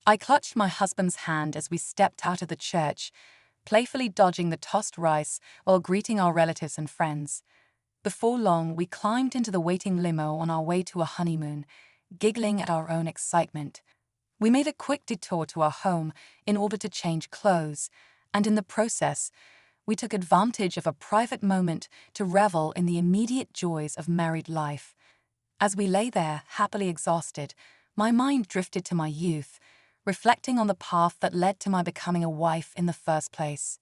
I clutched my husband's hand as we stepped out of the church, playfully dodging the tossed rice while greeting our relatives and friends. Before long, we climbed into the waiting limo on our way to a honeymoon, giggling at our own excitement. We made a quick detour to our home in order to change clothes, and in the process, we took advantage of a private moment to revel in the immediate joys of married life. As we lay there, happily exhausted, my mind drifted to my youth, reflecting on the path that led to my becoming a wife in the first place.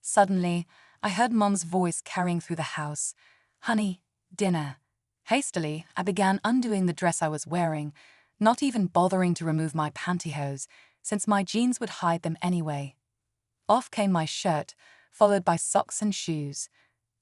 Suddenly, I heard Mom's voice carrying through the house. "Honey, dinner." Hastily, I began undoing the dress I was wearing, not even bothering to remove my pantyhose, since my jeans would hide them anyway. Off came my shirt, followed by socks and shoes.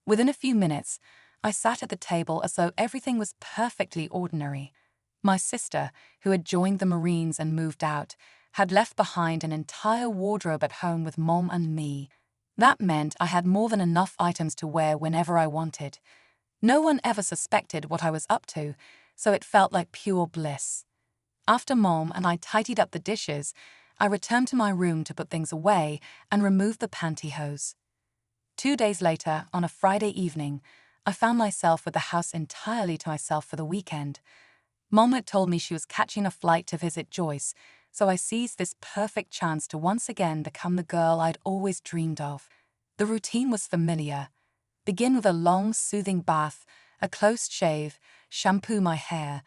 Within a few minutes, I sat at the table as though everything was perfectly ordinary. My sister, who had joined the Marines and moved out, had left behind an entire wardrobe at home with Mom and me. That meant I had more than enough items to wear whenever I wanted. No one ever suspected what I was up to, so it felt like pure bliss. After Mom and I tidied up the dishes, I returned to my room to put things away and remove the pantyhose. 2 days later, on a Friday evening, I found myself with the house entirely to myself for the weekend. Mom had told me she was catching a flight to visit Joyce, so I seized this perfect chance to once again become the girl I'd always dreamed of. The routine was familiar. Begin with a long, soothing bath, a close shave, shampoo my hair,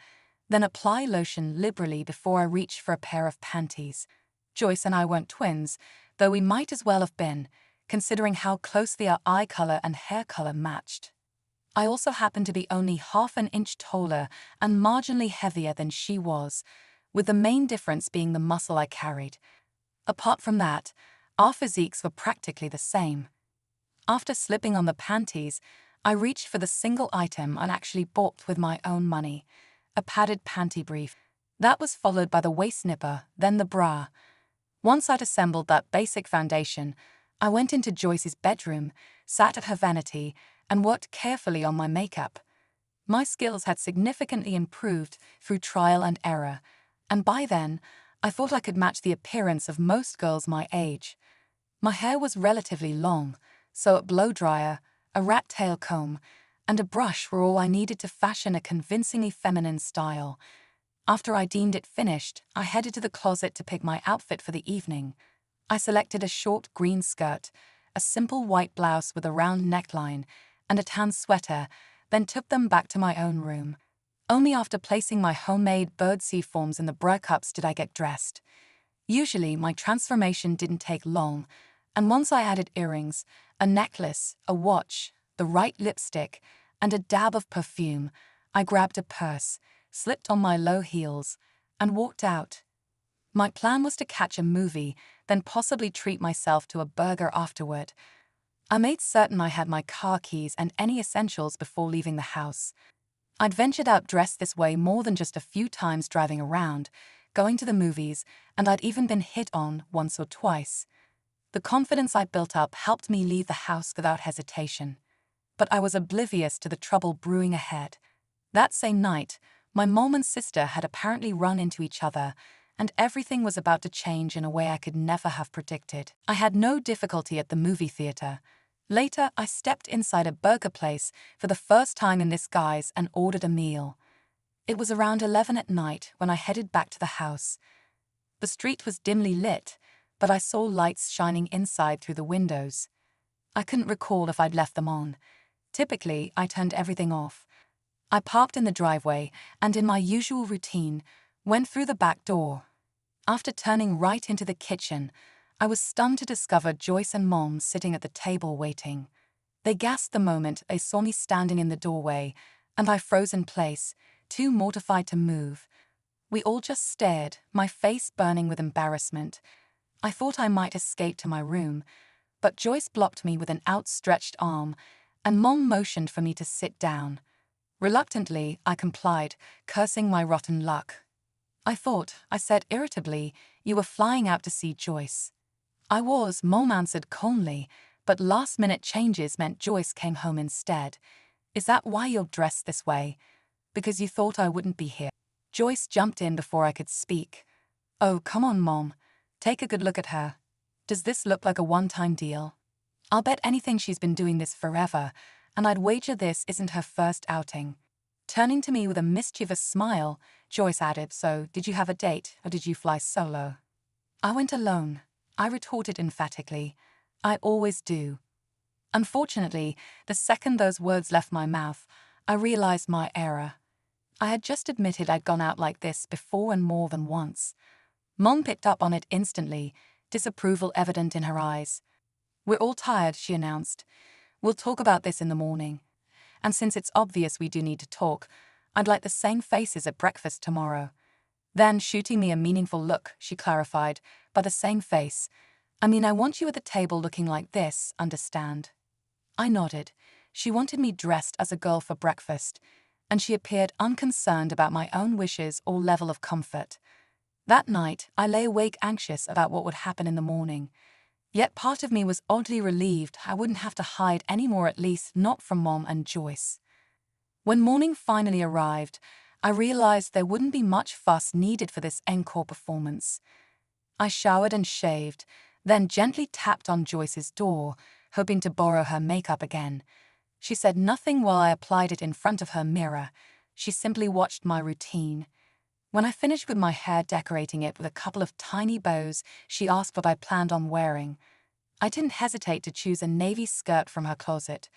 then apply lotion liberally before I reach for a pair of panties. Joyce and I weren't twins, though we might as well have been, considering how closely our eye color and hair color matched. I also happened to be only half an inch taller and marginally heavier than she was, with the main difference being the muscle I carried. Apart from that, our physiques were practically the same. After slipping on the panties, I reached for the single item I'd actually bought with my own money, a padded panty brief. That was followed by the waist nipper, then the bra. Once I'd assembled that basic foundation, I went into Joyce's bedroom, sat at her vanity, and worked carefully on my makeup. My skills had significantly improved through trial and error, and by then, I thought I could match the appearance of most girls my age. My hair was relatively long, so a blow-dryer, a rat-tail comb, and a brush were all I needed to fashion a convincingly feminine style. After I deemed it finished, I headed to the closet to pick my outfit for the evening. I selected a short green skirt, a simple white blouse with a round neckline, and a tan sweater, then took them back to my own room. Only after placing my homemade birdseed forms in the bra cups did I get dressed. Usually, my transformation didn't take long, and once I added earrings, a necklace, a watch, the right lipstick, and a dab of perfume, I grabbed a purse, slipped on my low heels, and walked out. My plan was to catch a movie, then possibly treat myself to a burger afterward. I made certain I had my car keys and any essentials before leaving the house. I'd ventured out dressed this way more than just a few times driving around, going to the movies, and I'd even been hit on once or twice. The confidence I built up helped me leave the house without hesitation. But I was oblivious to the trouble brewing ahead. That same night, my mom and sister had apparently run into each other, and everything was about to change in a way I could never have predicted. I had no difficulty at the movie theater. Later, I stepped inside a burger place for the first time in this guise and ordered a meal. It was around 11 at night when I headed back to the house. The street was dimly lit, but I saw lights shining inside through the windows. I couldn't recall if I'd left them on. Typically, I turned everything off. I parked in the driveway and, in my usual routine, went through the back door. After turning right into the kitchen, I was stunned to discover Joyce and Mom sitting at the table waiting. They gasped the moment they saw me standing in the doorway, and I froze in place, too mortified to move. We all just stared, my face burning with embarrassment. I thought I might escape to my room, but Joyce blocked me with an outstretched arm, and Mom motioned for me to sit down. Reluctantly, I complied, cursing my rotten luck. "I thought," I said irritably, "you were flying out to see Joyce." "I was," Mom answered calmly, "but last-minute changes meant Joyce came home instead. Is that why you're dressed this way? Because you thought I wouldn't be here?" Joyce jumped in before I could speak. Oh, come on, Mom. Take a good look at her. Does this look like a one-time deal? I'll bet anything she's been doing this forever, and I'd wager this isn't her first outing. Turning to me with a mischievous smile, Joyce added, so did you have a date, or did you fly solo? I went alone, I retorted emphatically. I always do. Unfortunately, the second those words left my mouth, I realized my error. I had just admitted I'd gone out like this before and more than once. Mom picked up on it instantly, disapproval evident in her eyes. We're all tired, she announced. We'll talk about this in the morning. And since it's obvious we do need to talk, I'd like the same faces at breakfast tomorrow. Then, shooting me a meaningful look, she clarified, by the same face. I mean, I want you at the table looking like this, understand? I nodded. She wanted me dressed as a girl for breakfast, and she appeared unconcerned about my own wishes or level of comfort. That night, I lay awake anxious about what would happen in the morning. Yet part of me was oddly relieved I wouldn't have to hide anymore, at least not from Mom and Joyce. When morning finally arrived, I realized there wouldn't be much fuss needed for this encore performance. I showered and shaved, then gently tapped on Joyce's door, hoping to borrow her makeup again. She said nothing while I applied it in front of her mirror. She simply watched my routine. When I finished with my hair, decorating it with a couple of tiny bows, she asked what I planned on wearing. I didn't hesitate to choose a navy skirt from her closet.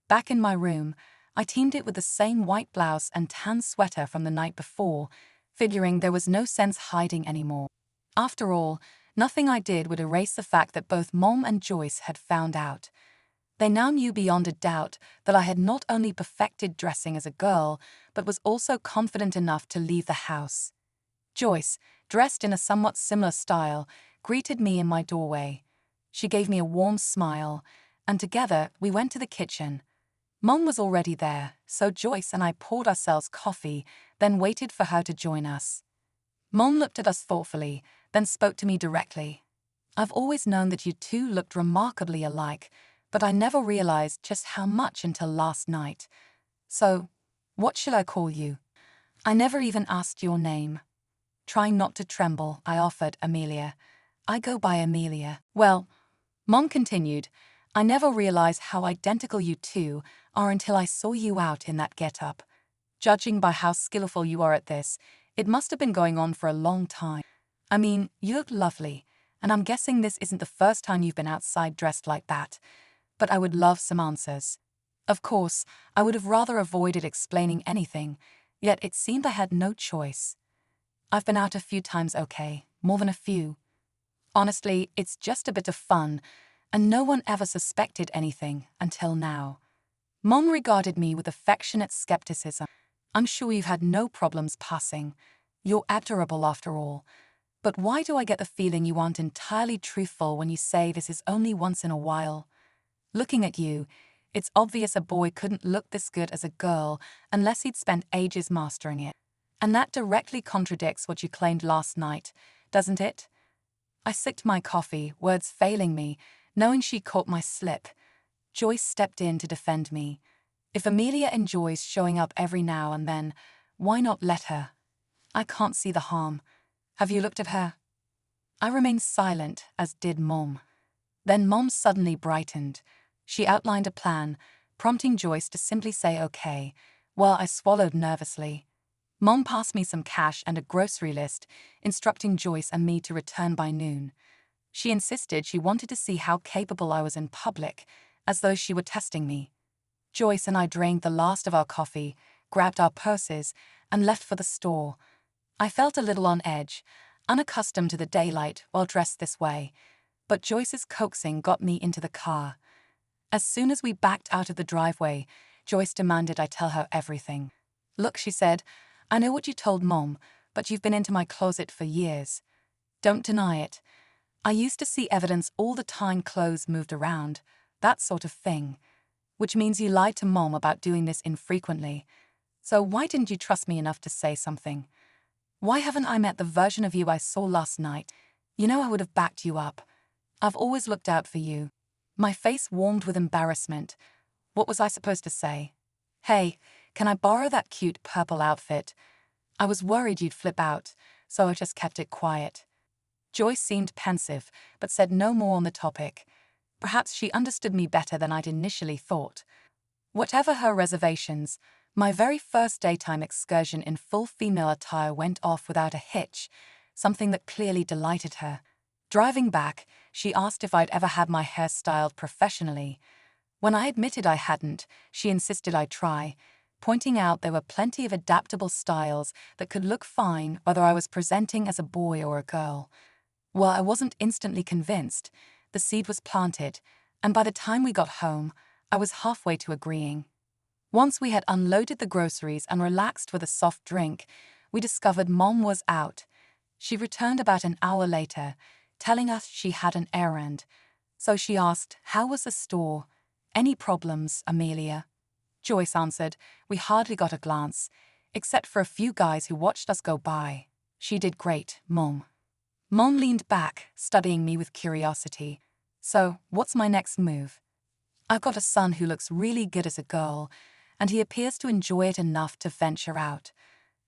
Back in my room, I teamed it with the same white blouse and tan sweater from the night before, figuring there was no sense hiding anymore. After all, nothing I did would erase the fact that both Mom and Joyce had found out. They now knew beyond a doubt that I had not only perfected dressing as a girl, but was also confident enough to leave the house. Joyce, dressed in a somewhat similar style, greeted me in my doorway. She gave me a warm smile, and together we went to the kitchen. Mom was already there, so Joyce and I poured ourselves coffee, then waited for her to join us. Mom looked at us thoughtfully, then spoke to me directly. I've always known that you two looked remarkably alike, but I never realized just how much until last night. So, what should I call you? I never even asked your name. Trying not to tremble, I offered Amelia. I go by Amelia. Well, Mom continued, I never realized how identical you two are until I saw you out in that get-up. Judging by how skillful you are at this, it must have been going on for a long time. I mean, you look lovely, and I'm guessing this isn't the first time you've been outside dressed like that. But I would love some answers. Of course, I would have rather avoided explaining anything, yet it seemed I had no choice. I've been out a few times, okay, more than a few. Honestly, it's just a bit of fun, and no one ever suspected anything until now. Mom regarded me with affectionate skepticism. I'm sure you've had no problems passing. You're adorable after all. But why do I get the feeling you aren't entirely truthful when you say this is only once in a while? Looking at you, it's obvious a boy couldn't look this good as a girl unless he'd spent ages mastering it. And that directly contradicts what you claimed last night, doesn't it? I sipped my coffee, words failing me, knowing she caught my slip. Joyce stepped in to defend me. If Amelia enjoys showing up every now and then, why not let her? I can't see the harm. Have you looked at her? I remained silent, as did Mom. Then Mom suddenly brightened. She outlined a plan, prompting Joyce to simply say okay, while I swallowed nervously. Mom passed me some cash and a grocery list, instructing Joyce and me to return by noon. She insisted she wanted to see how capable I was in public, as though she were testing me. Joyce and I drained the last of our coffee, grabbed our purses, and left for the store. I felt a little on edge, unaccustomed to the daylight while dressed this way, but Joyce's coaxing got me into the car. As soon as we backed out of the driveway, Joyce demanded I tell her everything. Look, she said, I know what you told Mom, but you've been into my closet for years. Don't deny it. I used to see evidence all the time, clothes moved around, that sort of thing. Which means you lied to Mom about doing this infrequently. So why didn't you trust me enough to say something? Why haven't I met the version of you I saw last night? You know I would have backed you up. I've always looked out for you. My face warmed with embarrassment. What was I supposed to say? Hey, can I borrow that cute purple outfit? I was worried you'd flip out, so I just kept it quiet. Joyce seemed pensive, but said no more on the topic. Perhaps she understood me better than I'd initially thought. Whatever her reservations, my very first daytime excursion in full female attire went off without a hitch, something that clearly delighted her. Driving back, she asked if I'd ever had my hair styled professionally. When I admitted I hadn't, she insisted I try, pointing out there were plenty of adaptable styles that could look fine whether I was presenting as a boy or a girl. While I wasn't instantly convinced, the seed was planted, and by the time we got home, I was halfway to agreeing. Once we had unloaded the groceries and relaxed with a soft drink, we discovered Mom was out. She returned about an hour later, telling us she had an errand. So she asked, "How was the store? Any problems, Amelia?" Joyce answered, "We hardly got a glance, except for a few guys who watched us go by." "She did great, Mom." Mom leaned back, studying me with curiosity. "So, what's my next move?" "I've got a son who looks really good as a girl, and he appears to enjoy it enough to venture out.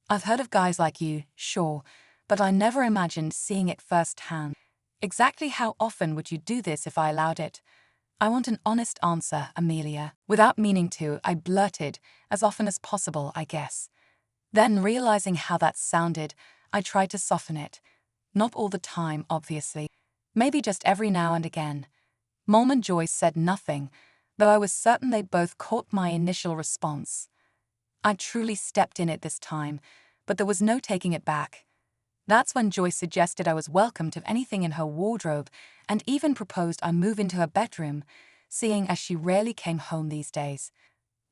I've heard of guys like you, sure, but I never imagined seeing it firsthand. Exactly how often would you do this if I allowed it?" "I want an honest answer, Amelia." Without meaning to, I blurted, "As often as possible, I guess." Then, realizing how that sounded, I tried to soften it. "Not all the time, obviously. Maybe just every now and again." Mom and Joyce said nothing, though I was certain they both caught my initial response. I truly stepped in it this time, but there was no taking it back. That's when Joyce suggested I was welcome to anything in her wardrobe and even proposed I move into her bedroom, seeing as she rarely came home these days.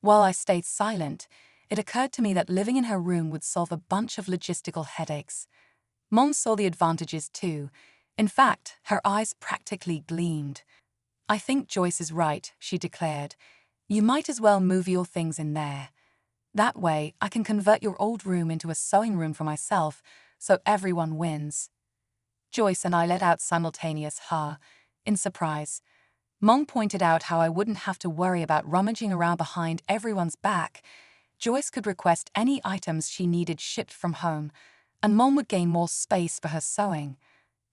While I stayed silent, it occurred to me that living in her room would solve a bunch of logistical headaches. Mom saw the advantages too. In fact, her eyes practically gleamed. "I think Joyce is right," she declared. "You might as well move your things in there. That way, I can convert your old room into a sewing room for myself, so everyone wins." Joyce and I let out simultaneous "ha" in surprise. Mom pointed out how I wouldn't have to worry about rummaging around behind everyone's back. Joyce could request any items she needed shipped from home, and Mom would gain more space for her sewing.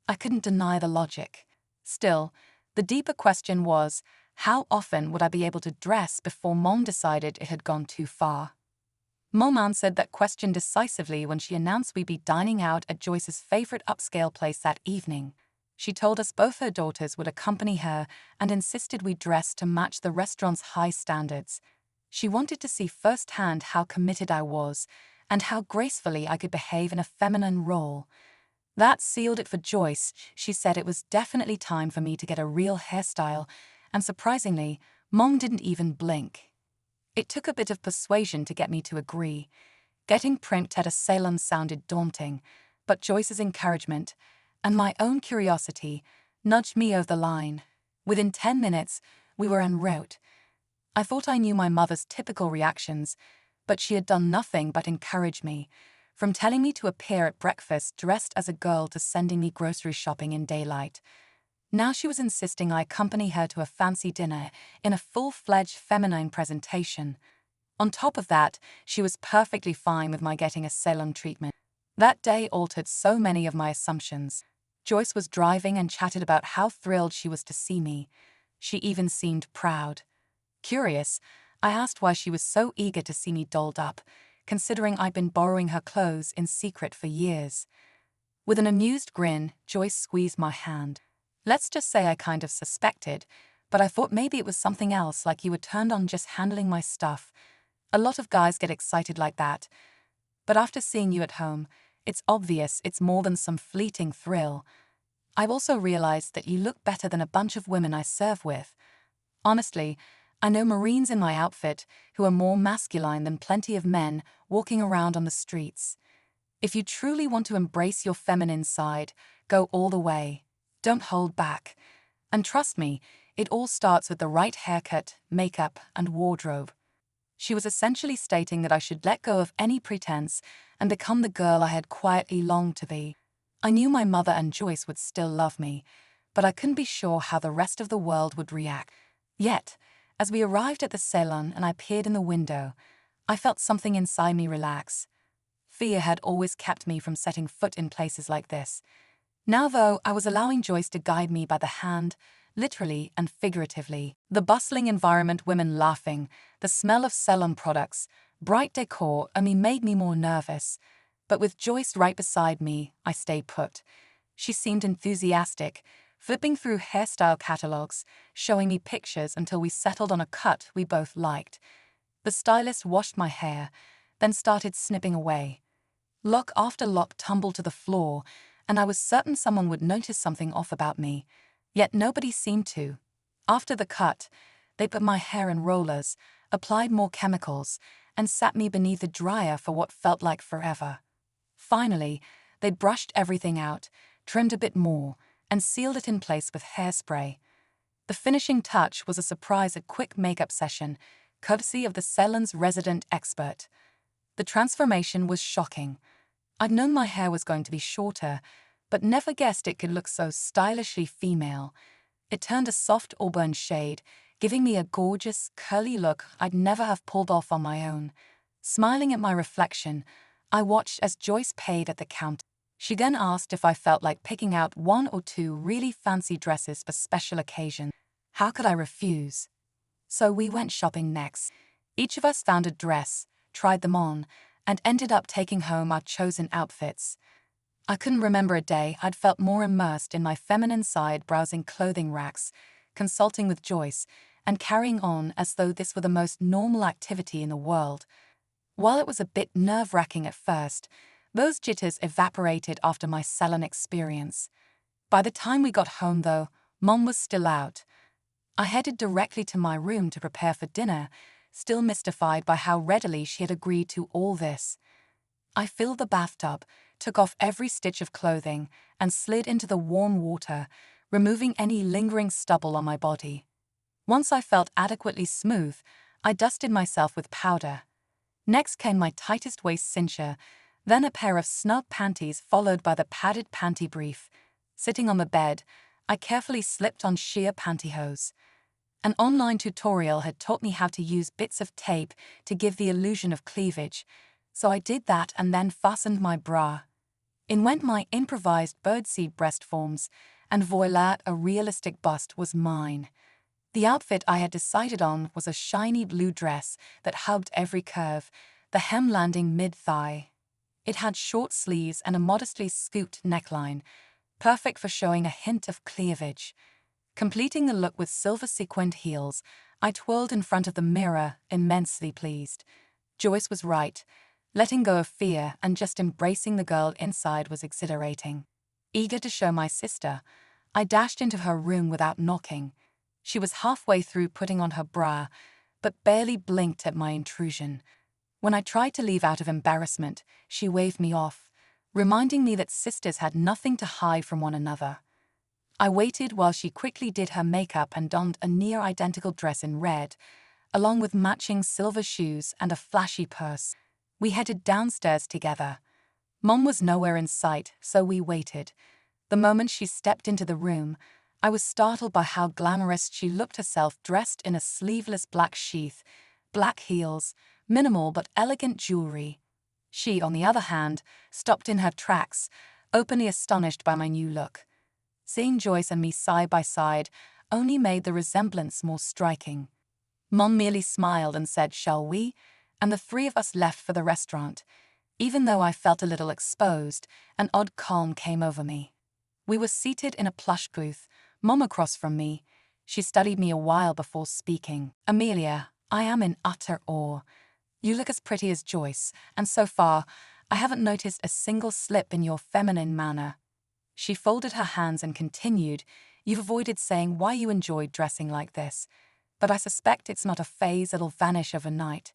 I couldn't deny the logic. Still, the deeper question was, how often would I be able to dress before Mom decided it had gone too far? Mom answered that question decisively when she announced we'd be dining out at Joyce's favorite upscale place that evening. She told us both her daughters would accompany her and insisted we dress to match the restaurant's high standards. She wanted to see firsthand how committed I was and how gracefully I could behave in a feminine role. That sealed it for Joyce. She said it was definitely time for me to get a real hairstyle, and surprisingly, Mom didn't even blink. It took a bit of persuasion to get me to agree. Getting primped at a salon sounded daunting, but Joyce's encouragement, and my own curiosity, nudged me over the line. Within 10 minutes, we were en route. I thought I knew my mother's typical reactions, but she had done nothing but encourage me, from telling me to appear at breakfast dressed as a girl to sending me grocery shopping in daylight. Now she was insisting I accompany her to a fancy dinner in a full-fledged feminine presentation. On top of that, she was perfectly fine with my getting a salon treatment. That day altered so many of my assumptions. Joyce was driving and chatted about how thrilled she was to see me. She even seemed proud. Curious, I asked why she was so eager to see me dolled up, considering I'd been borrowing her clothes in secret for years. With an amused grin, Joyce squeezed my hand. "Let's just say I kind of suspected, but I thought maybe it was something else, like you were turned on just handling my stuff. A lot of guys get excited like that. But after seeing you at home, it's obvious it's more than some fleeting thrill. I've also realized that you look better than a bunch of women I serve with. Honestly, I know Marines in my outfit who are more masculine than plenty of men walking around on the streets. If you truly want to embrace your feminine side, go all the way. Don't hold back. And trust me, it all starts with the right haircut, makeup, and wardrobe." She was essentially stating that I should let go of any pretense and become the girl I had quietly longed to be. I knew my mother and Joyce would still love me, but I couldn't be sure how the rest of the world would react. Yet, as we arrived at the salon and I peered in the window, I felt something inside me relax. Fear had always kept me from setting foot in places like this. Now, though, I was allowing Joyce to guide me by the hand, literally and figuratively. The bustling environment, women laughing, the smell of Salon products, bright decor only made me more nervous. But with Joyce right beside me, I stayed put. She seemed enthusiastic, flipping through hairstyle catalogs, showing me pictures until we settled on a cut we both liked. The stylist washed my hair, then started snipping away. Lock after lock tumbled to the floor, and I was certain someone would notice something off about me. Yet nobody seemed to. After the cut, they put my hair in rollers, applied more chemicals, and sat me beneath a dryer for what felt like forever. Finally, they brushed everything out, trimmed a bit more, and sealed it in place with hairspray. The finishing touch was a surprise, a quick makeup session, courtesy of the salon's resident expert. The transformation was shocking. I'd known my hair was going to be shorter, but never guessed it could look so stylishly female. It turned a soft auburn shade, giving me a gorgeous, curly look I'd never have pulled off on my own. Smiling at my reflection, I watched as Joyce paid at the counter. She then asked if I felt like picking out one or two really fancy dresses for special occasions. How could I refuse? So we went shopping next. Each of us found a dress, tried them on, and ended up taking home our chosen outfits. I couldn't remember a day I'd felt more immersed in my feminine side, browsing clothing racks, consulting with Joyce, and carrying on as though this were the most normal activity in the world. While it was a bit nerve-wracking at first, those jitters evaporated after my Salon experience. By the time we got home, though, Mom was still out. I headed directly to my room to prepare for dinner, still mystified by how readily she had agreed to all this. I filled the bathtub, took off every stitch of clothing, and slid into the warm water, removing any lingering stubble on my body. Once I felt adequately smooth, I dusted myself with powder. Next came my tightest waist cincher, then a pair of snug panties followed by the padded panty brief. Sitting on the bed, I carefully slipped on sheer pantyhose. An online tutorial had taught me how to use bits of tape to give the illusion of cleavage, so I did that and then fastened my bra. In went my improvised birdseed breast forms, and voila, a realistic bust was mine. The outfit I had decided on was a shiny blue dress that hugged every curve, the hem landing mid-thigh. It had short sleeves and a modestly scooped neckline, perfect for showing a hint of cleavage. Completing the look with silver sequined heels, I twirled in front of the mirror, immensely pleased. Joyce was right. Letting go of fear and just embracing the girl inside was exhilarating. Eager to show my sister, I dashed into her room without knocking. She was halfway through putting on her bra, but barely blinked at my intrusion. When I tried to leave out of embarrassment, she waved me off, reminding me that sisters had nothing to hide from one another. I waited while she quickly did her makeup and donned a near-identical dress in red, along with matching silver shoes and a flashy purse. We headed downstairs together. Mom was nowhere in sight, so we waited. The moment she stepped into the room, I was startled by how glamorous she looked herself, dressed in a sleeveless black sheath, black heels, minimal but elegant jewelry. She, on the other hand, stopped in her tracks, openly astonished by my new look. Seeing Joyce and me side by side only made the resemblance more striking. Mom merely smiled and said, "Shall we?" and the three of us left for the restaurant. Even though I felt a little exposed, an odd calm came over me. We were seated in a plush booth, Mom across from me. She studied me a while before speaking. "Amelia, I am in utter awe. You look as pretty as Joyce, and so far, I haven't noticed a single slip in your feminine manner." She folded her hands and continued, "You've avoided saying why you enjoy dressing like this, but I suspect it's not a phase that'll vanish overnight.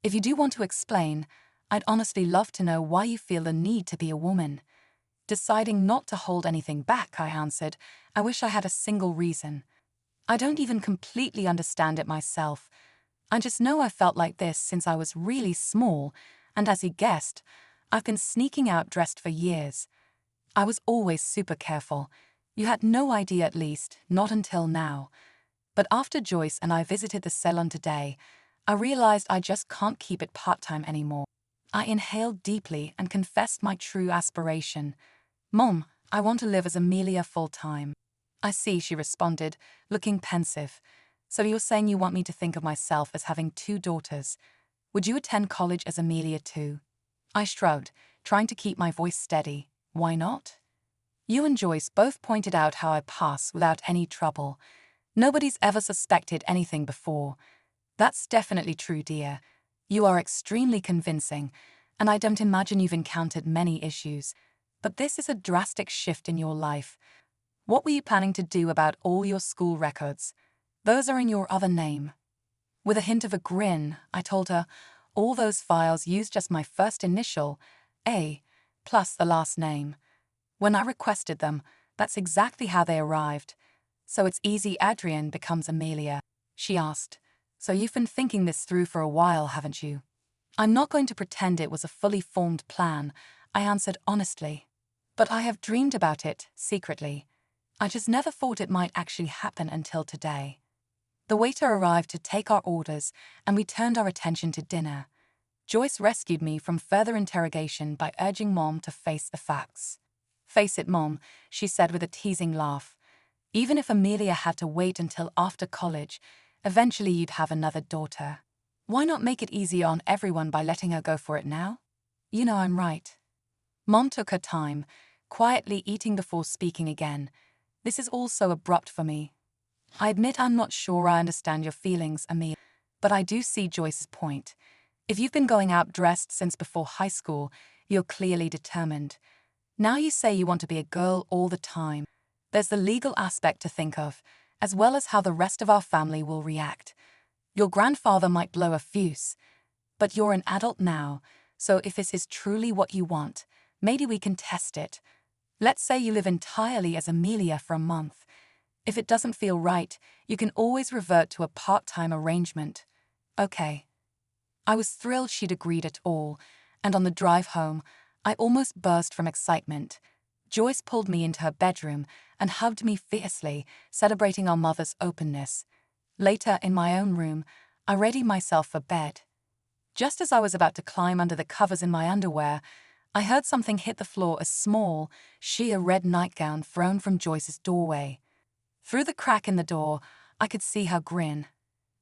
If you do want to explain, I'd honestly love to know why you feel the need to be a woman." Deciding not to hold anything back, I answered, "I wish I had a single reason. I don't even completely understand it myself. I just know I felt like this since I was really small, and as you guessed, I've been sneaking out dressed for years. I was always super careful. You had no idea, at least, not until now. But after Joyce and I visited the salon today, I realized I just can't keep it part-time anymore." I inhaled deeply and confessed my true aspiration. "Mom, I want to live as Amelia full-time. I see, she responded, looking pensive. So you're saying you want me to think of myself as having 2 daughters. Would you attend college as Amelia too? I shrugged, trying to keep my voice steady. Why not? You and Joyce both pointed out how I pass without any trouble. Nobody's ever suspected anything before. That's definitely true, dear. You are extremely convincing, and I don't imagine you've encountered many issues. But this is a drastic shift in your life. What were you planning to do about all your school records? Those are in your other name. With a hint of a grin, I told her, all those files use just my first initial, A, plus the last name. When I requested them, that's exactly how they arrived. So it's easy Adrian becomes Amelia. She asked, so you've been thinking this through for a while, haven't you? I'm not going to pretend it was a fully formed plan, I answered honestly. But I have dreamed about it, secretly. I just never thought it might actually happen until today. The waiter arrived to take our orders, and we turned our attention to dinner. Joyce rescued me from further interrogation by urging Mom to face the facts. Face it, Mom, she said with a teasing laugh. Even if Amelia had to wait until after college, eventually you'd have another daughter. Why not make it easier on everyone by letting her go for it now? You know I'm right. Mom took her time, quietly eating before speaking again. This is all so abrupt for me. I admit I'm not sure I understand your feelings, Amelia, but I do see Joyce's point. If you've been going out dressed since before high school, you're clearly determined. Now you say you want to be a girl all the time. There's the legal aspect to think of, as well as how the rest of our family will react. Your grandfather might blow a fuse, but you're an adult now, so if this is truly what you want, maybe we can test it. Let's say you live entirely as Amelia for a month. If it doesn't feel right, you can always revert to a part-time arrangement. Okay. I was thrilled she'd agreed at all, and on the drive home, I almost burst from excitement. Joyce pulled me into her bedroom and hugged me fiercely, celebrating our mother's openness. Later, in my own room, I readied myself for bed. Just as I was about to climb under the covers in my underwear, I heard something hit the floor, a small, sheer red nightgown thrown from Joyce's doorway. Through the crack in the door, I could see her grin.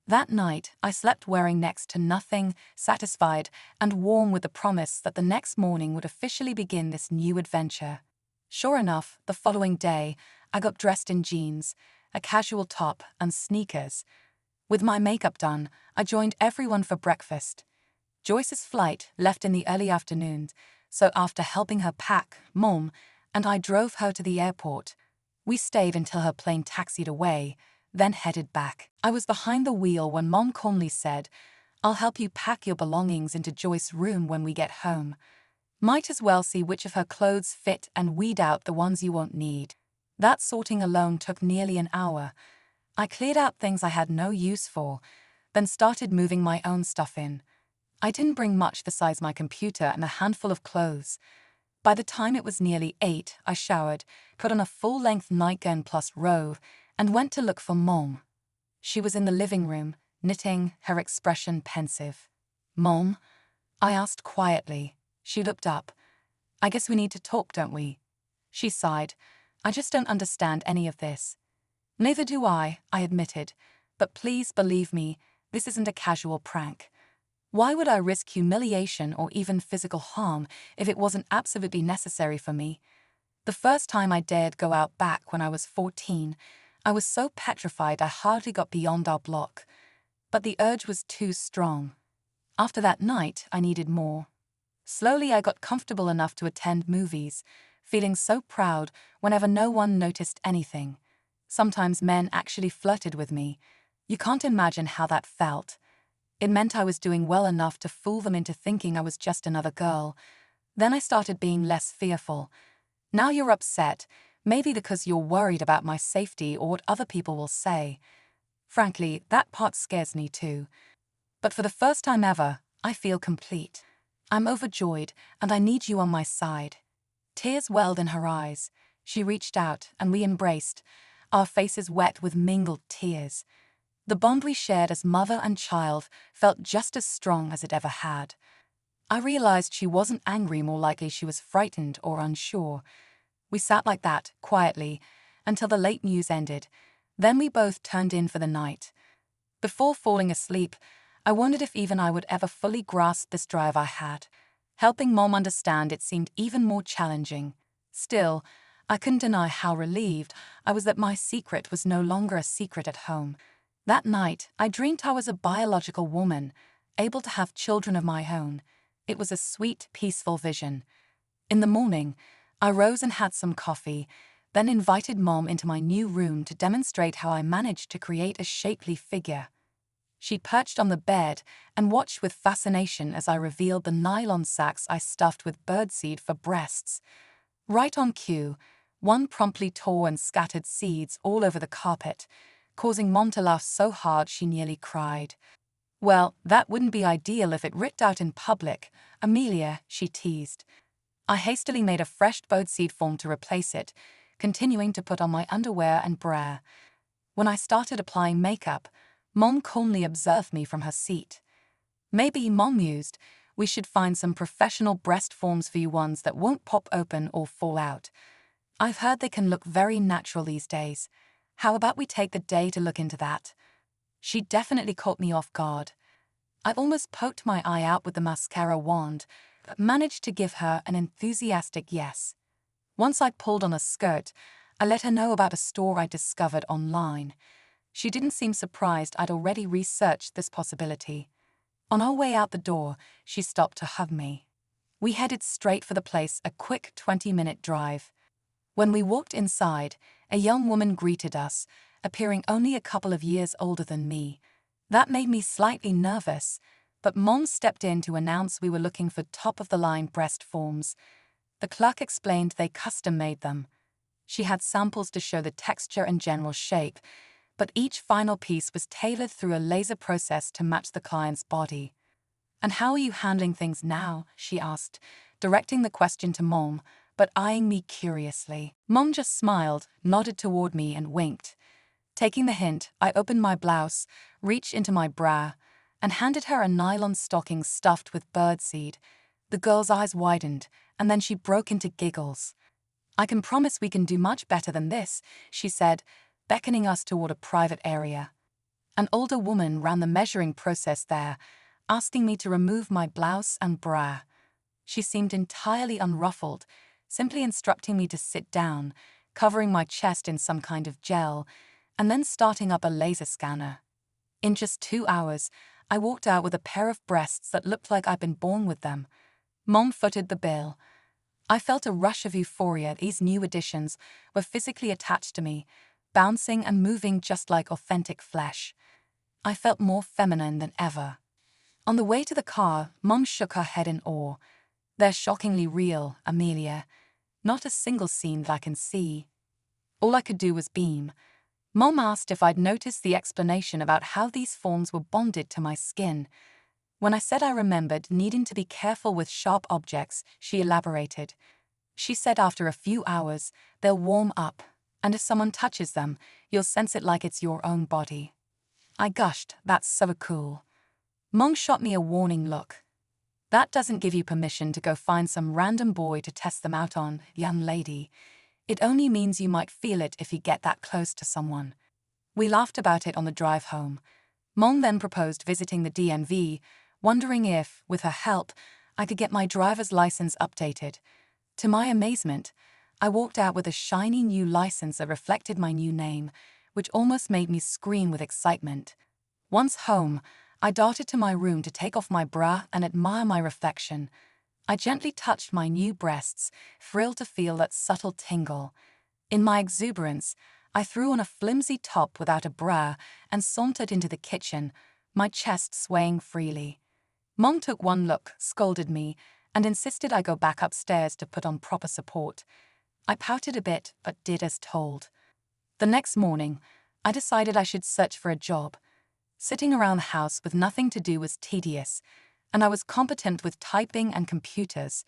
That night, I slept wearing next to nothing, satisfied and warm with the promise that the next morning would officially begin this new adventure. Sure enough, the following day, I got dressed in jeans, a casual top, and sneakers. With my makeup done, I joined everyone for breakfast. Joyce's flight left in the early afternoon, so after helping her pack, Mom and I drove her to the airport. We stayed until her plane taxied away, then headed back. I was behind the wheel when Mom calmly said, I'll help you pack your belongings into Joyce's room when we get home. Might as well see which of her clothes fit and weed out the ones you won't need. That sorting alone took nearly an hour. I cleared out things I had no use for, then started moving my own stuff in. I didn't bring much besides my computer and a handful of clothes. By the time it was nearly 8, I showered, put on a full-length nightgown plus robe, and went to look for Mom. She was in the living room, knitting, her expression pensive. Mom? I asked quietly. She looked up. I guess we need to talk, don't we? She sighed. I just don't understand any of this. Neither do I admitted. But please believe me, this isn't a casual prank. Why would I risk humiliation or even physical harm if it wasn't absolutely necessary for me? The first time I dared go out back when I was 14, I was so petrified I hardly got beyond our block. But the urge was too strong. After that night, I needed more. Slowly, I got comfortable enough to attend movies, feeling so proud whenever no one noticed anything. Sometimes men actually flirted with me. You can't imagine how that felt. It meant I was doing well enough to fool them into thinking I was just another girl. Then I started being less fearful. Now you're upset, maybe because you're worried about my safety or what other people will say. Frankly, that part scares me too. But for the first time ever, I feel complete. I'm overjoyed, and I need you on my side. Tears welled in her eyes. She reached out, and we embraced, our faces wet with mingled tears. The bond we shared as mother and child felt just as strong as it ever had. I realized she wasn't angry, more likely she was frightened or unsure. We sat like that, quietly, until the late news ended. Then we both turned in for the night. Before falling asleep, I wondered if even I would ever fully grasp this drive I had. Helping Mom understand it seemed even more challenging. Still, I couldn't deny how relieved I was that my secret was no longer a secret at home. That night, I dreamed I was a biological woman, able to have children of my own. It was a sweet, peaceful vision. In the morning, I rose and had some coffee, then invited Mom into my new room to demonstrate how I managed to create a shapely figure. She perched on the bed and watched with fascination as I revealed the nylon sacks I stuffed with birdseed for breasts. Right on cue, one promptly tore and scattered seeds all over the carpet, causing Mom to laugh so hard she nearly cried. "Well, that wouldn't be ideal if it ripped out in public, Amelia," she teased. I hastily made a fresh birdseed form to replace it, continuing to put on my underwear and bra. When I started applying makeup, Mom calmly observed me from her seat. "Maybe," Mom mused, "we should find some professional breast forms for you, ones that won't pop open or fall out. I've heard they can look very natural these days. How about we take the day to look into that?" She definitely caught me off guard. I almost poked my eye out with the mascara wand, but managed to give her an enthusiastic yes. Once I pulled on a skirt, I let her know about a store I discovered online. She didn't seem surprised I'd already researched this possibility. On our way out the door, she stopped to hug me. We headed straight for the place, a quick 20-minute drive. When we walked inside, a young woman greeted us, appearing only a couple of years older than me. That made me slightly nervous, but Mom stepped in to announce we were looking for top-of-the-line breast forms. The clerk explained they custom-made them. She had samples to show the texture and general shape, but each final piece was tailored through a laser process to match the client's body. "And how are you handling things now?" she asked, directing the question to Mom, but eyeing me curiously. Mom just smiled, nodded toward me, and winked. Taking the hint, I opened my blouse, reached into my bra, and handed her a nylon stocking stuffed with birdseed. The girl's eyes widened, and then she broke into giggles. "I can promise we can do much better than this," she said, beckoning us toward a private area. An older woman ran the measuring process there, asking me to remove my blouse and bra. She seemed entirely unruffled, simply instructing me to sit down, covering my chest in some kind of gel, and then starting up a laser scanner. In just 2 hours, I walked out with a pair of breasts that looked like I'd been born with them. Mom footed the bill. I felt a rush of euphoria. These new additions were physically attached to me, bouncing and moving just like authentic flesh. I felt more feminine than ever. On the way to the car, Mom shook her head in awe. "They're shockingly real, Amelia. Not a single scene that I can see." All I could do was beam. Mom asked if I'd noticed the explanation about how these forms were bonded to my skin. When I said I remembered needing to be careful with sharp objects, she elaborated. She said after a few hours, they'll warm up, and if someone touches them, you'll sense it like it's your own body. I gushed, "That's so cool." Mom shot me a warning look. "That doesn't give you permission to go find some random boy to test them out on, young lady. It only means you might feel it if you get that close to someone." We laughed about it on the drive home. Mom then proposed visiting the DMV, wondering if, with her help, I could get my driver's license updated. To my amazement, I walked out with a shiny new license that reflected my new name, which almost made me scream with excitement. Once home, I darted to my room to take off my bra and admire my reflection. I gently touched my new breasts, thrilled to feel that subtle tingle. In my exuberance, I threw on a flimsy top without a bra and sauntered into the kitchen, my chest swaying freely. Mom took one look, scolded me, and insisted I go back upstairs to put on proper support. I pouted a bit, but did as told. The next morning, I decided I should search for a job. Sitting around the house with nothing to do was tedious, and I was competent with typing and computers.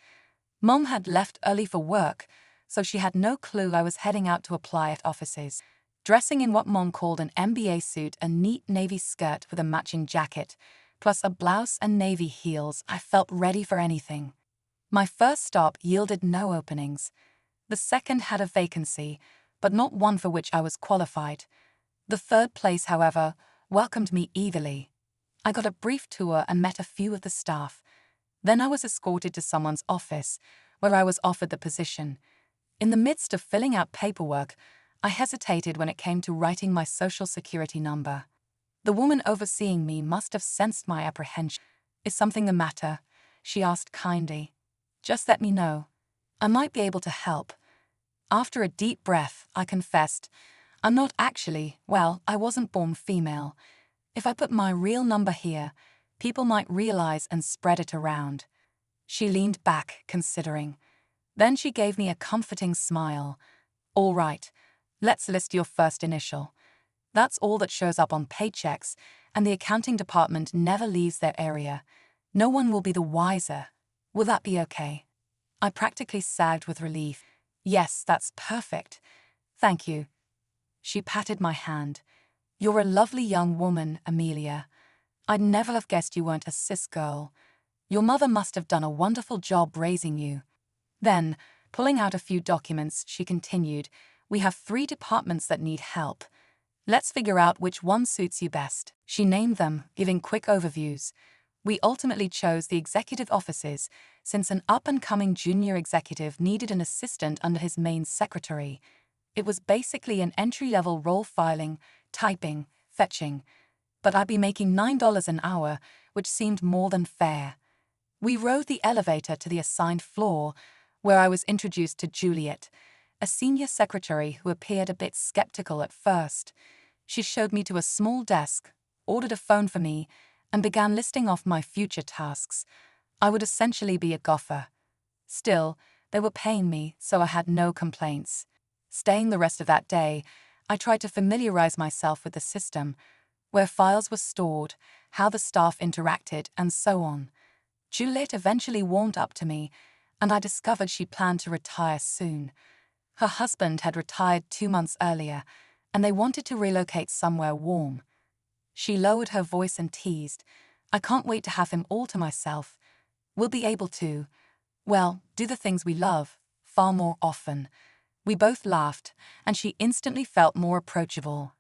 Mom had left early for work, so she had no clue I was heading out to apply at offices. Dressing in what Mom called an MBA suit, a neat navy skirt with a matching jacket, plus a blouse and navy heels, I felt ready for anything. My first stop yielded no openings. The second had a vacancy, but not one for which I was qualified. The third place, however, welcomed me eagerly. I got a brief tour and met a few of the staff. Then I was escorted to someone's office, where I was offered the position. In the midst of filling out paperwork, I hesitated when it came to writing my social security number. The woman overseeing me must have sensed my apprehension. "Is something the matter?" she asked kindly. "Just let me know. I might be able to help." After a deep breath, I confessed, "I'm not actually, well, I wasn't born female. If I put my real number here, people might realize and spread it around." She leaned back, considering. Then she gave me a comforting smile. "All right, let's list your first initial. That's all that shows up on paychecks, and the accounting department never leaves their area. No one will be the wiser. Will that be okay?" I practically sagged with relief. "Yes, that's perfect. Thank you." She patted my hand. "You're a lovely young woman, Amelia. I'd never have guessed you weren't a cis girl. Your mother must have done a wonderful job raising you." Then, pulling out a few documents, she continued, "We have 3 departments that need help. Let's figure out which one suits you best." She named them, giving quick overviews. We ultimately chose the executive offices, since an up-and-coming junior executive needed an assistant under his main secretary. It was basically an entry-level role, filing, typing, fetching. But I'd be making $9 an hour, which seemed more than fair. We rode the elevator to the assigned floor, where I was introduced to Juliet, a senior secretary who appeared a bit skeptical at first. She showed me to a small desk, ordered a phone for me, and began listing off my future tasks. I would essentially be a gopher. Still, they were paying me, so I had no complaints. Staying the rest of that day, I tried to familiarize myself with the system, where files were stored, how the staff interacted, and so on. Juliet eventually warmed up to me, and I discovered she planned to retire soon. Her husband had retired 2 months earlier, and they wanted to relocate somewhere warm. She lowered her voice and teased, "I can't wait to have him all to myself. We'll be able to, well, do the things we love, far more often." We both laughed, and she instantly felt more approachable.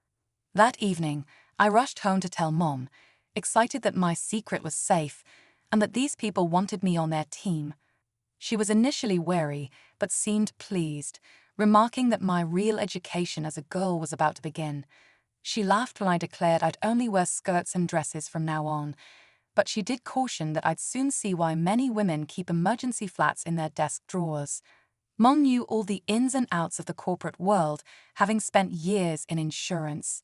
That evening, I rushed home to tell Mom, excited that my secret was safe, and that these people wanted me on their team. She was initially wary, but seemed pleased, remarking that my real education as a girl was about to begin. She laughed when I declared I'd only wear skirts and dresses from now on, but she did caution that I'd soon see why many women keep emergency flats in their desk drawers. Mom knew all the ins and outs of the corporate world, having spent years in insurance.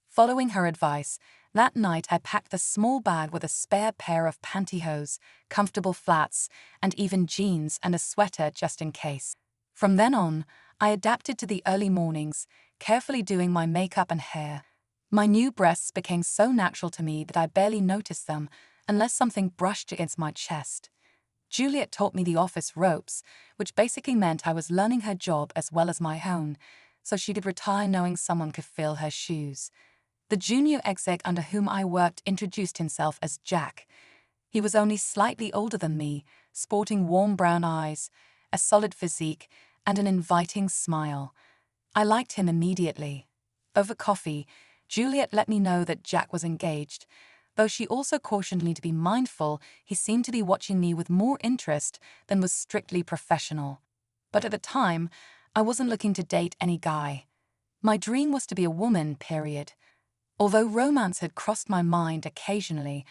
Following her advice, that night I packed a small bag with a spare pair of pantyhose, comfortable flats, and even jeans and a sweater just in case. From then on, I adapted to the early mornings, carefully doing my makeup and hair. My new breasts became so natural to me that I barely noticed them unless something brushed against my chest. Juliet taught me the office ropes, which basically meant I was learning her job as well as my own, so she could retire knowing someone could fill her shoes. The junior exec under whom I worked introduced himself as Jack. He was only slightly older than me, sporting warm brown eyes, a solid physique, and an inviting smile. I liked him immediately. Over coffee, Juliet let me know that Jack was engaged. Though she also cautioned me to be mindful, he seemed to be watching me with more interest than was strictly professional. But at the time, I wasn't looking to date any guy. My dream was to be a woman, period. Although romance had crossed my mind occasionally,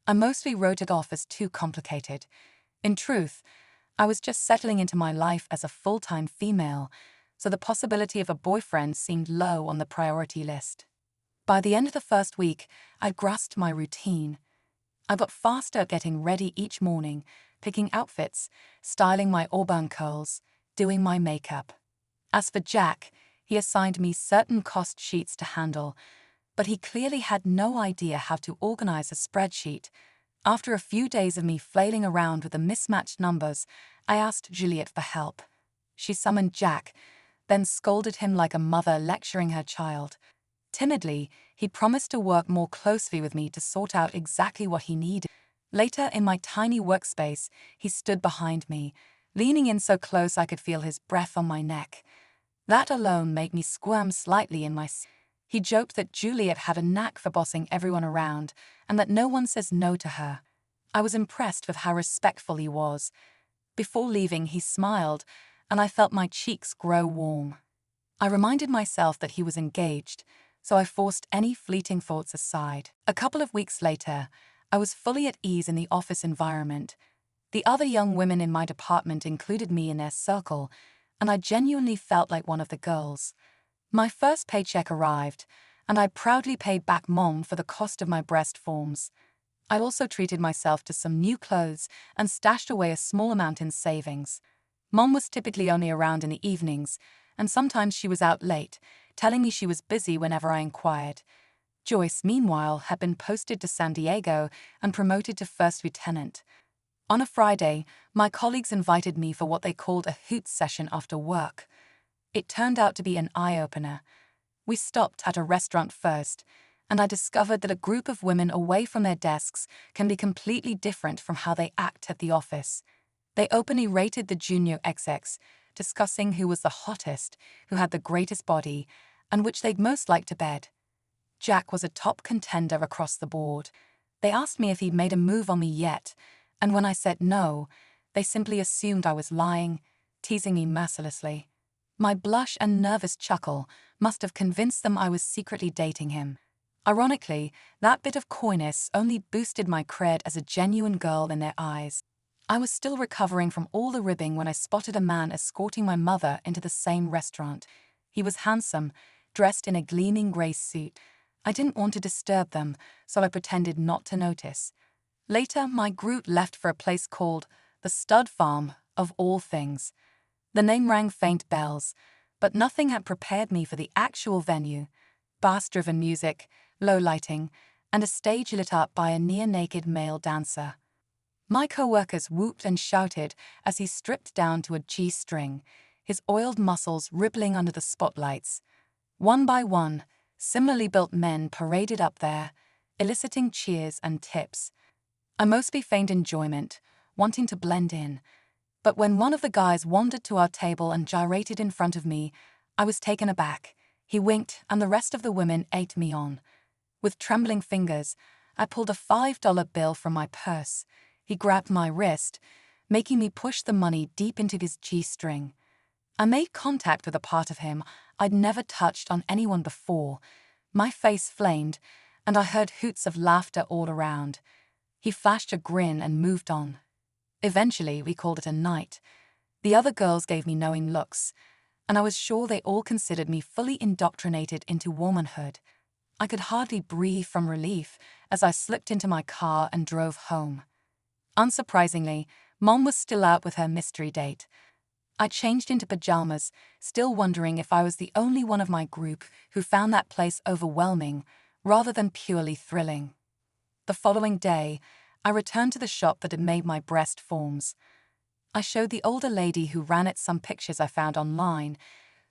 I mostly wrote it off as too complicated. In truth, I was just settling into my life as a full-time female, so the possibility of a boyfriend seemed low on the priority list. By the end of the first week, I'd grasped my routine. I got faster at getting ready each morning, picking outfits, styling my auburn curls, doing my makeup. As for Jack, he assigned me certain cost sheets to handle, but he clearly had no idea how to organize a spreadsheet. After a few days of me flailing around with the mismatched numbers, I asked Juliet for help. She summoned Jack, then scolded him like a mother lecturing her child. Timidly, he promised to work more closely with me to sort out exactly what he needed. Later, in my tiny workspace, he stood behind me, leaning in so close I could feel his breath on my neck. That alone made me squirm slightly in my seat. He joked that Juliet had a knack for bossing everyone around and that no one says no to her. I was impressed with how respectful he was. Before leaving, he smiled, and I felt my cheeks grow warm. I reminded myself that he was engaged, so I forced any fleeting thoughts aside. A couple of weeks later, I was fully at ease in the office environment. The other young women in my department included me in their circle, and I genuinely felt like one of the girls. My first paycheck arrived, and I proudly paid back Mom for the cost of my breast forms. I also treated myself to some new clothes and stashed away a small amount in savings. Mom was typically only around in the evenings, and sometimes she was out late, telling me she was busy whenever I inquired. Joyce, meanwhile, had been posted to San Diego and promoted to first lieutenant. On a Friday, my colleagues invited me for what they called a hoot session after work. It turned out to be an eye-opener. We stopped at a restaurant first, and I discovered that a group of women away from their desks can be completely different from how they act at the office. They openly rated the junior execs, discussing who was the hottest, who had the greatest body, and which they'd most like to bed. Jack was a top contender across the board. They asked me if he'd made a move on me yet, and when I said no, they simply assumed I was lying, teasing me mercilessly. My blush and nervous chuckle must have convinced them I was secretly dating him. Ironically, that bit of coyness only boosted my cred as a genuine girl in their eyes. I was still recovering from all the ribbing when I spotted a man escorting my mother into the same restaurant. He was handsome, dressed in a gleaming grey suit. I didn't want to disturb them, so I pretended not to notice. Later, my group left for a place called the Stud Farm, of all things. The name rang faint bells, but nothing had prepared me for the actual venue. Bass-driven music, low lighting, and a stage lit up by a near-naked male dancer. My co-workers whooped and shouted as he stripped down to a G-string, his oiled muscles rippling under the spotlights. One by one, similarly built men paraded up there, eliciting cheers and tips. I mostly feigned enjoyment, wanting to blend in. But when one of the guys wandered to our table and gyrated in front of me, I was taken aback. He winked, and the rest of the women egged me on. With trembling fingers, I pulled a $5 bill from my purse. He grabbed my wrist, making me push the money deep into his G-string. I made contact with a part of him I'd never touched on anyone before. My face flamed, and I heard hoots of laughter all around. He flashed a grin and moved on. Eventually, we called it a night. The other girls gave me knowing looks, and I was sure they all considered me fully indoctrinated into womanhood. I could hardly breathe from relief as I slipped into my car and drove home. Unsurprisingly, Mom was still out with her mystery date. I changed into pajamas, still wondering if I was the only one of my group who found that place overwhelming rather than purely thrilling. The following day, I returned to the shop that had made my breast forms. I showed the older lady who ran it some pictures I found online,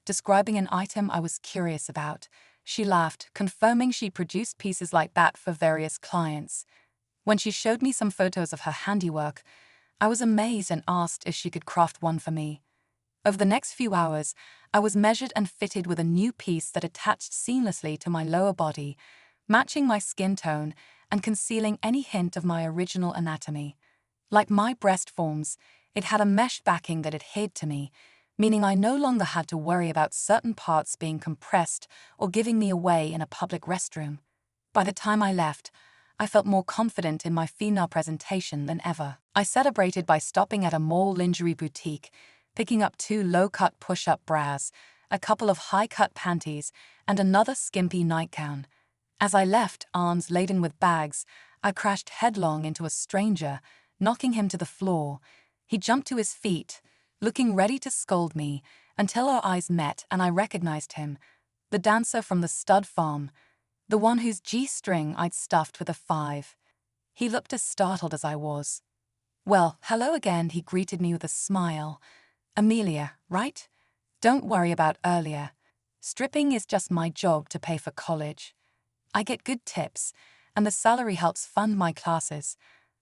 describing an item I was curious about. She laughed, confirming she produced pieces like that for various clients. When she showed me some photos of her handiwork, I was amazed and asked if she could craft one for me. Over the next few hours, I was measured and fitted with a new piece that attached seamlessly to my lower body, matching my skin tone and concealing any hint of my original anatomy. Like my breast forms, it had a mesh backing that adhered to me, meaning I no longer had to worry about certain parts being compressed or giving me away in a public restroom. By the time I left, I felt more confident in my female presentation than ever. I celebrated by stopping at a mall lingerie boutique, picking up 2 low-cut push-up bras, a couple of high-cut panties, and another skimpy nightgown. As I left, arms laden with bags, I crashed headlong into a stranger, knocking him to the floor. He jumped to his feet, looking ready to scold me, until our eyes met and I recognized him, the dancer from the Stud Farm, the one whose G-string I'd stuffed with a 5. He looked as startled as I was. "Well, hello again," he greeted me with a smile. "Amelia, right? Don't worry about earlier. Stripping is just my job to pay for college. I get good tips, and the salary helps fund my classes.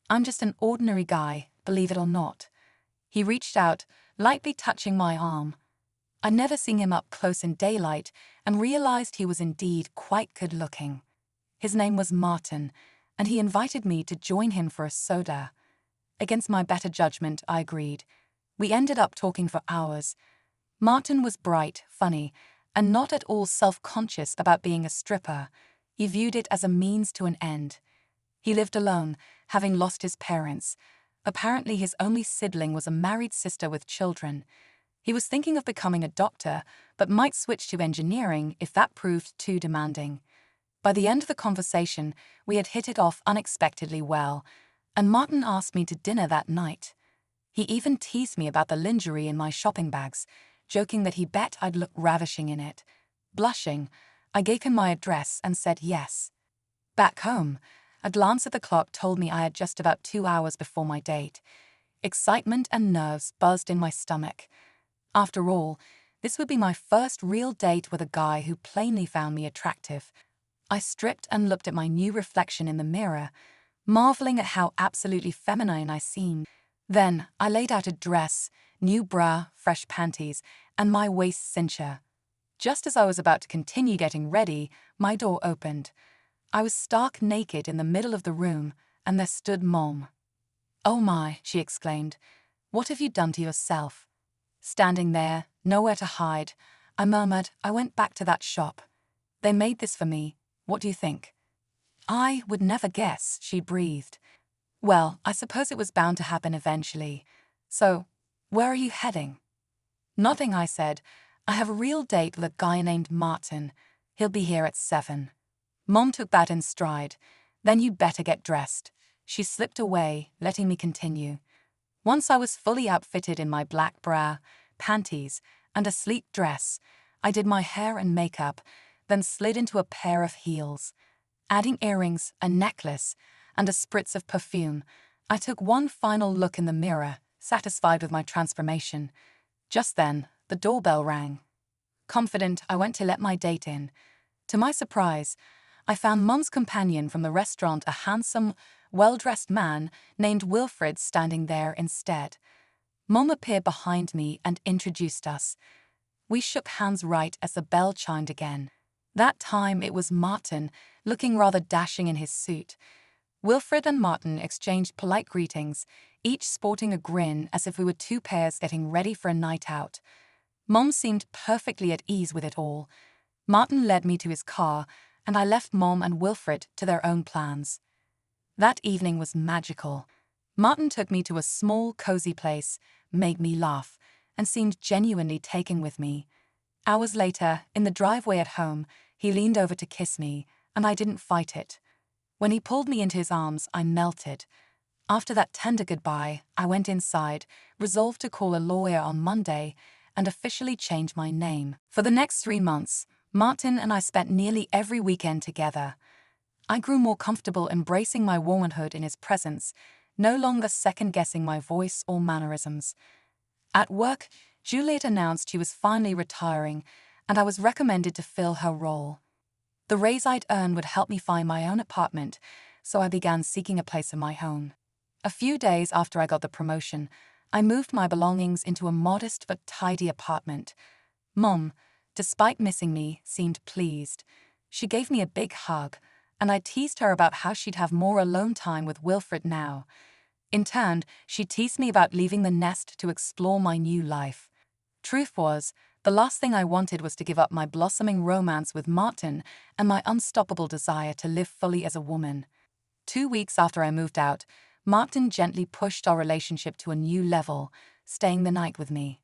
I'm just an ordinary guy, believe it or not." He reached out, lightly touching my arm. I'd never seen him up close in daylight and realized he was indeed quite good-looking. His name was Martin, and he invited me to join him for a soda. Against my better judgment, I agreed. We ended up talking for hours. Martin was bright, funny, and not at all self-conscious about being a stripper. He viewed it as a means to an end. He lived alone, having lost his parents. Apparently his only sibling was a married sister with children. He was thinking of becoming a doctor, but might switch to engineering if that proved too demanding. By the end of the conversation, we had hit it off unexpectedly well, and Martin asked me to dinner that night. He even teased me about the lingerie in my shopping bags, joking that he bet I'd look ravishing in it. Blushing, I gave him my address and said yes. Back home, a glance at the clock told me I had just about 2 hours before my date. Excitement and nerves buzzed in my stomach. After all, this would be my first real date with a guy who plainly found me attractive. I stripped and looked at my new reflection in the mirror, marveling at how absolutely feminine I seemed. Then I laid out a dress, new bra, fresh panties, and my waist cincher. Just as I was about to continue getting ready, my door opened. I was stark naked in the middle of the room, and there stood Mom. "Oh my," she exclaimed, "what have you done to yourself?" Standing there, nowhere to hide, I murmured, "I went back to that shop. They made this for me. What do you think?" "I would never guess," she breathed. "Well, I suppose it was bound to happen eventually. So, where are you heading?" "Nothing," I said. "I have a real date with a guy named Martin. He'll be here at 7. Mom took that in stride. "Then you'd better get dressed." She slipped away, letting me continue. Once I was fully outfitted in my black bra, panties, and a sleek dress, I did my hair and makeup, then slid into a pair of heels. Adding earrings, a necklace, and a spritz of perfume, I took one final look in the mirror, satisfied with my transformation. Just then, the doorbell rang. Confident, I went to let my date in. To my surprise, I found Mom's companion from the restaurant, a handsome, well-dressed man named Wilfred, standing there instead. Mom appeared behind me and introduced us. We shook hands right as the bell chimed again. That time it was Martin, looking rather dashing in his suit. Wilfred and Martin exchanged polite greetings, each sporting a grin as if we were two pairs getting ready for a night out. Mom seemed perfectly at ease with it all. Martin led me to his car, and I left Mom and Wilfred to their own plans. That evening was magical. Martin took me to a small, cozy place, made me laugh, and seemed genuinely taken with me. Hours later, in the driveway at home, he leaned over to kiss me, and I didn't fight it. When he pulled me into his arms, I melted. After that tender goodbye, I went inside, resolved to call a lawyer on Monday, and officially change my name. For the next 3 months, Martin and I spent nearly every weekend together. I grew more comfortable embracing my womanhood in his presence, no longer second-guessing my voice or mannerisms. At work, Juliet announced she was finally retiring, and I was recommended to fill her role. The raise I'd earn would help me find my own apartment, so I began seeking a place of my own. A few days after I got the promotion, I moved my belongings into a modest but tidy apartment. Mom, despite missing me, seemed pleased. She gave me a big hug, and I teased her about how she'd have more alone time with Wilfred now. In turn, she teased me about leaving the nest to explore my new life. Truth was, the last thing I wanted was to give up my blossoming romance with Martin and my unstoppable desire to live fully as a woman. 2 weeks after I moved out, Martin gently pushed our relationship to a new level, staying the night with me.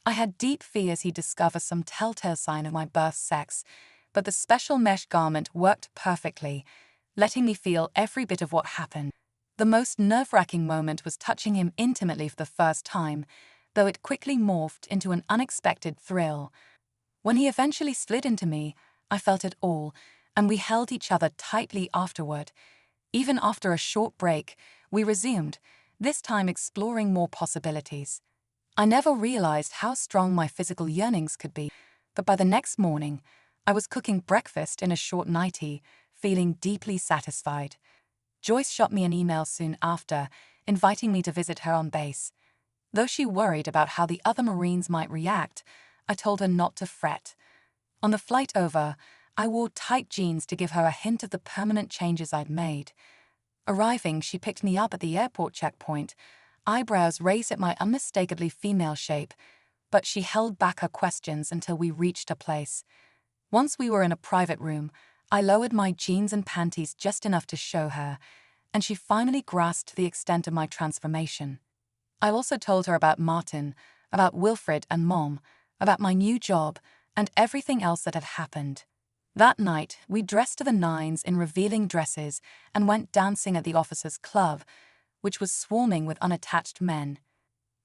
I had deep fears he'd discover some telltale sign of my birth sex, but the special mesh garment worked perfectly, letting me feel every bit of what happened. The most nerve-wracking moment was touching him intimately for the first time, though it quickly morphed into an unexpected thrill. When he eventually slid into me, I felt it all, and we held each other tightly afterward. Even after a short break, we resumed, this time exploring more possibilities. I never realized how strong my physical yearnings could be, but by the next morning, I was cooking breakfast in a short nightie, feeling deeply satisfied. Joyce shot me an email soon after, inviting me to visit her on base. Though she worried about how the other Marines might react, I told her not to fret. On the flight over, I wore tight jeans to give her a hint of the permanent changes I'd made. Arriving, she picked me up at the airport checkpoint, eyebrows raised at my unmistakably female shape, but she held back her questions until we reached a place. Once we were in a private room, I lowered my jeans and panties just enough to show her, and she finally grasped the extent of my transformation. I also told her about Martin, about Wilfred and Mom, about my new job, and everything else that had happened. That night, we dressed to the nines in revealing dresses and went dancing at the officers' club, which was swarming with unattached men.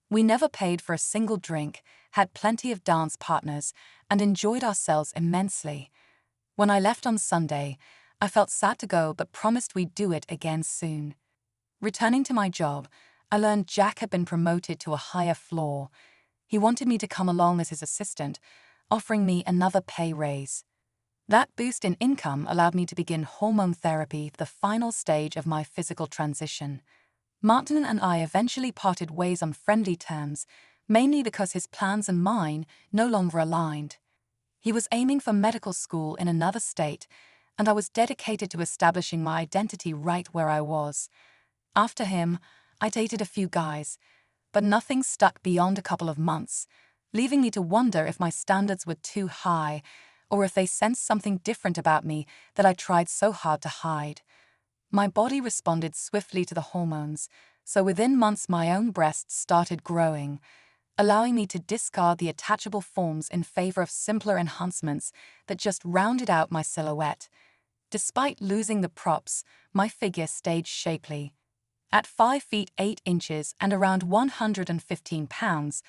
We never paid for a single drink, had plenty of dance partners, and enjoyed ourselves immensely. When I left on Sunday, I felt sad to go but promised we'd do it again soon. Returning to my job, I learned Jack had been promoted to a higher floor. He wanted me to come along as his assistant, offering me another pay raise. That boost in income allowed me to begin hormone therapy, the final stage of my physical transition. Martin and I eventually parted ways on friendly terms, mainly because his plans and mine no longer aligned. He was aiming for medical school in another state, and I was dedicated to establishing my identity right where I was. After him, I dated a few guys, but nothing stuck beyond a couple of months, leaving me to wonder if my standards were too high, or if they sensed something different about me that I tried so hard to hide. My body responded swiftly to the hormones, so within months my own breasts started growing, allowing me to discard the attachable forms in favor of simpler enhancements that just rounded out my silhouette. Despite losing the props, my figure stayed shapely. At 5 feet 8 inches and around 115 pounds,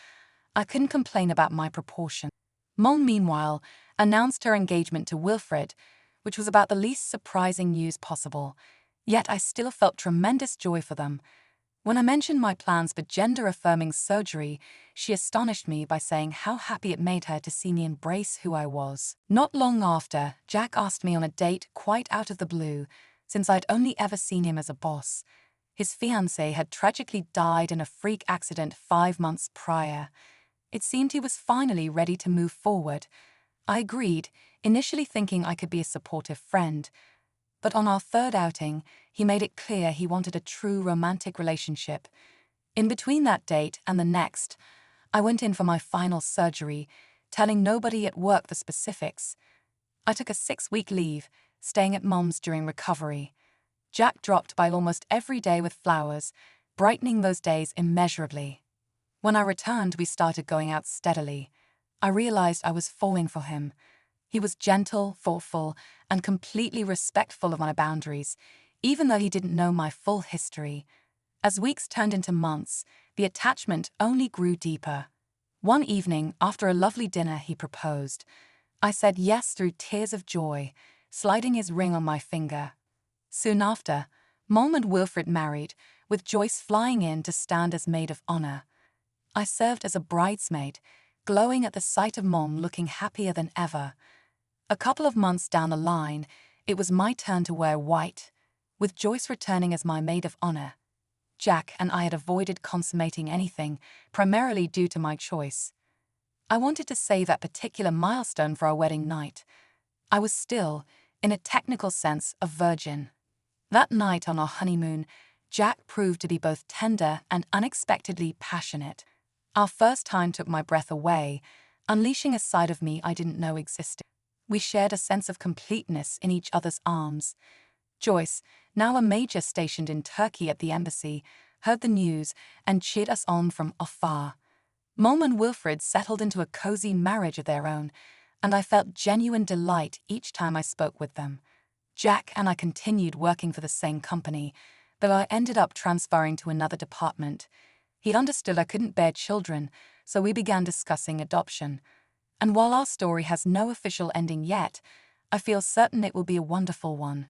I couldn't complain about my proportion. Mom, meanwhile, announced her engagement to Wilfred, which was about the least surprising news possible, yet I still felt tremendous joy for them. When I mentioned my plans for gender-affirming surgery, she astonished me by saying how happy it made her to see me embrace who I was. Not long after, Jack asked me on a date quite out of the blue, since I'd only ever seen him as a boss. His fiancée had tragically died in a freak accident 5 months prior. It seemed he was finally ready to move forward. I agreed, initially thinking I could be a supportive friend. But on our third outing, he made it clear he wanted a true romantic relationship. In between that date and the next, I went in for my final surgery, telling nobody at work the specifics. I took a 6-week leave, staying at Mom's during recovery. Jack dropped by almost every day with flowers, brightening those days immeasurably. When I returned, we started going out steadily. I realized I was falling for him. He was gentle, thoughtful, and completely respectful of my boundaries, even though he didn't know my full history. As weeks turned into months, the attachment only grew deeper. One evening, after a lovely dinner, he proposed. I said yes through tears of joy, sliding his ring on my finger. Soon after, Mom and Wilfred married, with Joyce flying in to stand as maid of honor. I served as a bridesmaid, glowing at the sight of Mom looking happier than ever. A couple of months down the line, it was my turn to wear white, with Joyce returning as my maid of honor. Jack and I had avoided consummating anything, primarily due to my choice. I wanted to save that particular milestone for our wedding night. I was still, in a technical sense, a virgin. That night on our honeymoon, Jack proved to be both tender and unexpectedly passionate. Our first time took my breath away, unleashing a side of me I didn't know existed. We shared a sense of completeness in each other's arms. Joyce, now a major stationed in Turkey at the embassy, heard the news and cheered us on from afar. Mom and Wilfred settled into a cozy marriage of their own, and I felt genuine delight each time I spoke with them. Jack and I continued working for the same company, though I ended up transferring to another department. He understood I couldn't bear children, so we began discussing adoption. And while our story has no official ending yet, I feel certain it will be a wonderful one.